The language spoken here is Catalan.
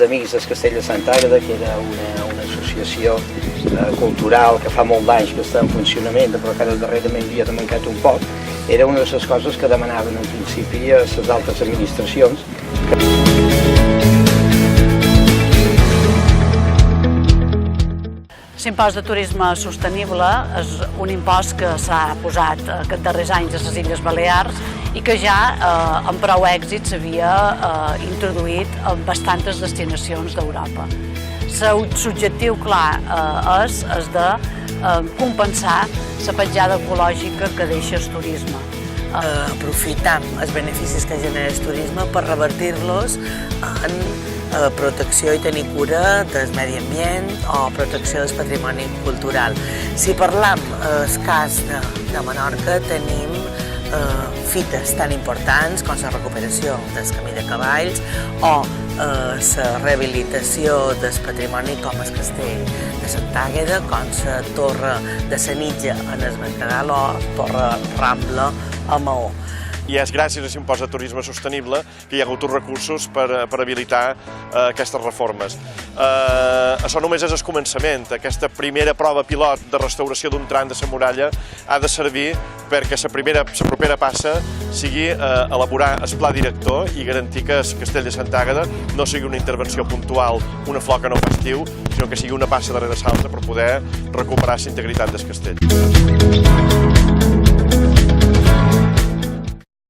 Amics del Castell de Santa Àgueda, que era una associació cultural que fa molt d'anys que està en funcionament, però que ara darrerament havia mancat un poc, era una de les coses que demanaven en principi a les altres administracions. L'impost de turisme sostenible és un impost que s'ha posat aquests darrers anys a les Illes Balears i que ja amb prou èxit s'havia introduït en bastantes destinacions d'Europa. L'objectiu clar és de compensar la petjada ecològica que deixa el turisme. Aprofitam els beneficis que genera el turisme per revertir-los en protecció i tenir cura del medi ambient o protecció del patrimoni cultural. Si parlam el cas de Menorca, tenim fites tan importants com la recuperació del camí de cavalls o la rehabilitació del patrimoni com el castell de Santa Àgueda, com la torre de Sanitja en el Mercadal o Torre Rambla a Maó. I és gràcies a l'impost de turisme sostenible que hi ha hagut uns recursos per habilitar aquestes reformes. Això només és el començament. Aquesta primera prova pilot de restauració d'un tram de la muralla ha de servir perquè la propera passa sigui elaborar el pla director i garantir que el Castell de Santa Àgueda no sigui una intervenció puntual, una flor que no fa estiu, sinó que sigui una passa darrere l'altra per poder recuperar la integritat del castell.